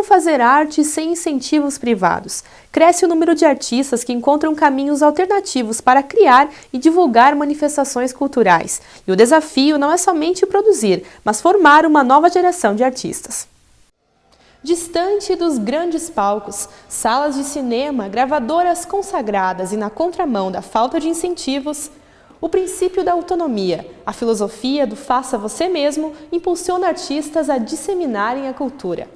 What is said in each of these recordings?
fazer arte sem incentivos privados? Cresce o número de artistas que encontram caminhos alternativos para criar e divulgar manifestações culturais. E o desafio não é somente produzir, mas formar uma nova geração de artistas. Distante dos grandes palcos, salas de cinema, gravadoras consagradas e na contramão da falta de incentivos, o princípio da autonomia, a filosofia do faça você mesmo, impulsiona artistas a disseminarem a cultura.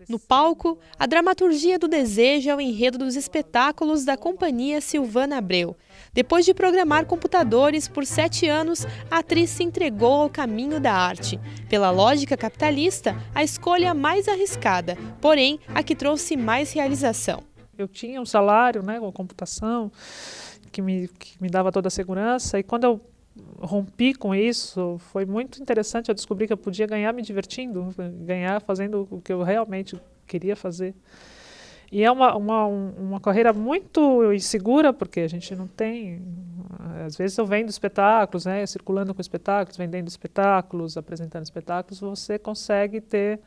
No palco, a dramaturgia do desejo é o enredo dos espetáculos da Companhia Silvana Abreu. Depois de programar computadores por 7 anos, a atriz se entregou ao caminho da arte. Pela lógica capitalista, a escolha mais arriscada, porém a que trouxe mais realização. Eu tinha um salário, com a computação, que me dava toda a segurança, e quando eu rompi com isso, foi muito interessante. Eu descobri que eu podia ganhar me divertindo, ganhar fazendo o que eu realmente queria fazer. E é uma carreira muito insegura, porque a gente não tem... Às vezes eu vendo espetáculos, circulando com espetáculos, vendendo espetáculos, apresentando espetáculos, você consegue ter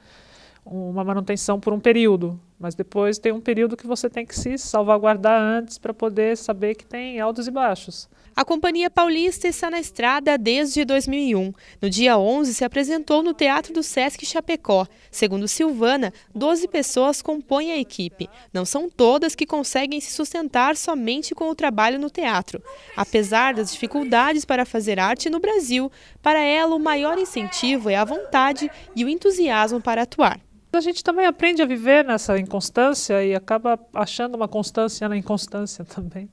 uma manutenção por um período, mas depois tem um período que você tem que se salvaguardar antes para poder saber que tem altos e baixos. A Companhia Paulista está na estrada desde 2001. No dia 11 se apresentou no Teatro do Sesc Chapecó. Segundo Silvana, 12 pessoas compõem a equipe. Não são todas que conseguem se sustentar somente com o trabalho no teatro. Apesar das dificuldades para fazer arte no Brasil, para ela o maior incentivo é a vontade e o entusiasmo para atuar. A gente também aprende a viver nessa inconstância e acaba achando uma constância na inconstância também.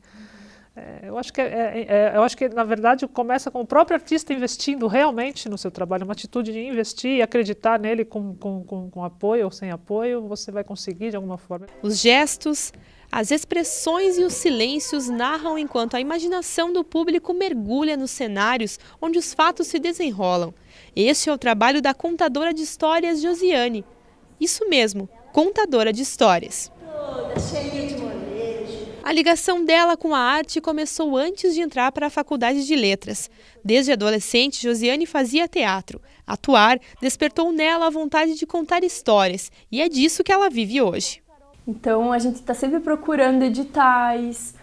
Eu acho que, na verdade, começa com o próprio artista investindo realmente no seu trabalho, uma atitude de investir e acreditar nele com apoio ou sem apoio, você vai conseguir de alguma forma. Os gestos, as expressões e os silêncios narram enquanto a imaginação do público mergulha nos cenários onde os fatos se desenrolam. Este é o trabalho da contadora de histórias Josiane. Isso mesmo, contadora de histórias. Toda cheia de molejo. A ligação dela com a arte começou antes de entrar para a Faculdade de Letras. Desde adolescente, Josiane fazia teatro. Atuar despertou nela a vontade de contar histórias, e é disso que ela vive hoje. Então a gente está sempre procurando editais,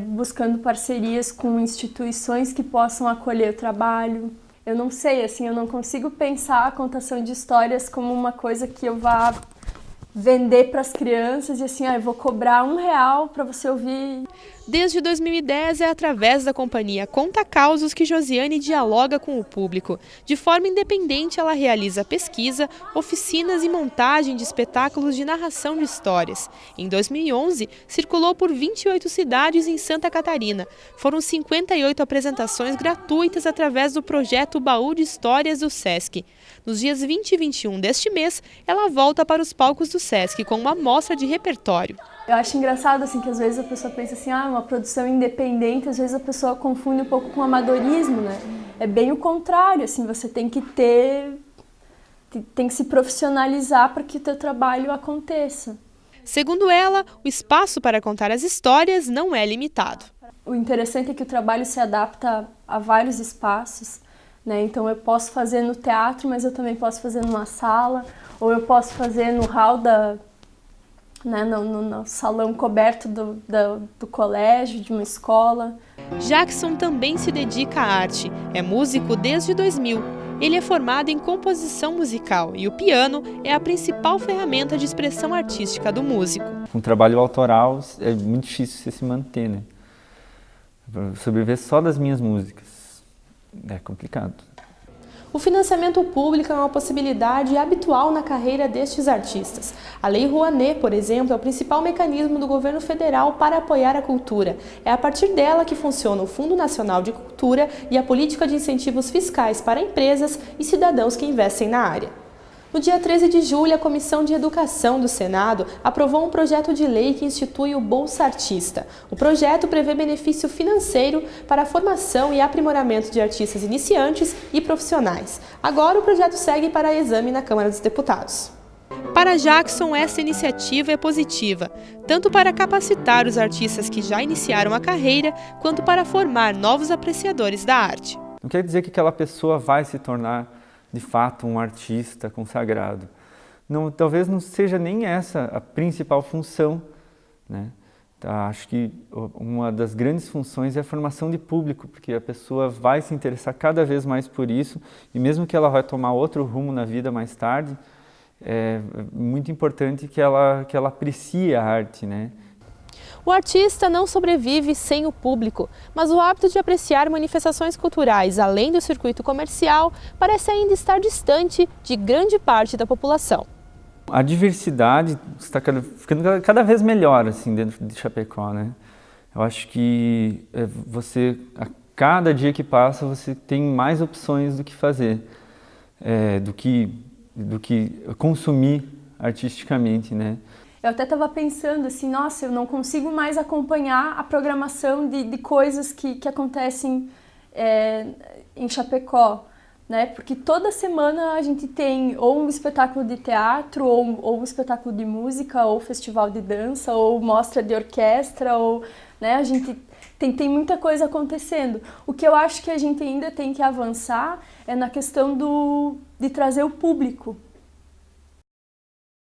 buscando parcerias com instituições que possam acolher o trabalho. Eu não sei, eu não consigo pensar a contação de histórias como uma coisa que eu vá vender para as crianças e eu vou cobrar R$1 para você ouvir. Desde 2010 é através da companhia Conta Causos que Josiane dialoga com o público. De forma independente, ela realiza pesquisa, oficinas e montagem de espetáculos de narração de histórias. Em 2011, circulou por 28 cidades em Santa Catarina. Foram 58 apresentações gratuitas através do projeto Baú de Histórias do Sesc. Nos dias 20 e 21 deste mês, ela volta para os palcos do Sesc com uma amostra de repertório. Eu acho engraçado que às vezes a pessoa pensa uma produção independente, às vezes a pessoa confunde um pouco com amadorismo, É bem o contrário, você tem que se profissionalizar para que o teu trabalho aconteça. Segundo ela, o espaço para contar as histórias não é limitado. O interessante é que o trabalho se adapta a vários espaços, Então eu posso fazer no teatro, mas eu também posso fazer numa sala, ou eu posso fazer no hall no salão coberto do colégio, de uma escola. Jackson também se dedica à arte. É músico desde 2000. Ele é formado em composição musical e o piano é a principal ferramenta de expressão artística do músico. Com trabalho autoral é muito difícil você se manter, Sobreviver só das minhas músicas é complicado. O financiamento público é uma possibilidade habitual na carreira destes artistas. A Lei Rouanet, por exemplo, é o principal mecanismo do governo federal para apoiar a cultura. É a partir dela que funciona o Fundo Nacional de Cultura e a política de incentivos fiscais para empresas e cidadãos que investem na área. No dia 13 de julho, a Comissão de Educação do Senado aprovou um projeto de lei que institui o Bolsa Artista. O projeto prevê benefício financeiro para a formação e aprimoramento de artistas iniciantes e profissionais. Agora o projeto segue para exame na Câmara dos Deputados. Para Jackson, essa iniciativa é positiva, tanto para capacitar os artistas que já iniciaram a carreira, quanto para formar novos apreciadores da arte. Não quer dizer que aquela pessoa vai se tornar de fato um artista consagrado, talvez não seja nem essa a principal função, né? Tá, acho que uma das grandes funções é a formação de público, porque a pessoa vai se interessar cada vez mais por isso, e mesmo que ela vai tomar outro rumo na vida mais tarde, é muito importante que ela aprecie a arte, né? O artista não sobrevive sem o público, mas o hábito de apreciar manifestações culturais além do circuito comercial parece ainda estar distante de grande parte da população. A diversidade está ficando cada vez melhor assim, dentro de Chapecó, né? Eu acho que a cada dia que passa, você tem mais opções do que fazer, do que consumir artisticamente, né? Eu até estava pensando assim, nossa, eu não consigo mais acompanhar a programação de coisas que acontecem em Chapecó, né? Porque toda semana a gente tem ou um espetáculo de teatro, ou um espetáculo de música, ou festival de dança, ou mostra de orquestra, ou, né? A gente tem muita coisa acontecendo. O que eu acho que a gente ainda tem que avançar é na questão de trazer o público,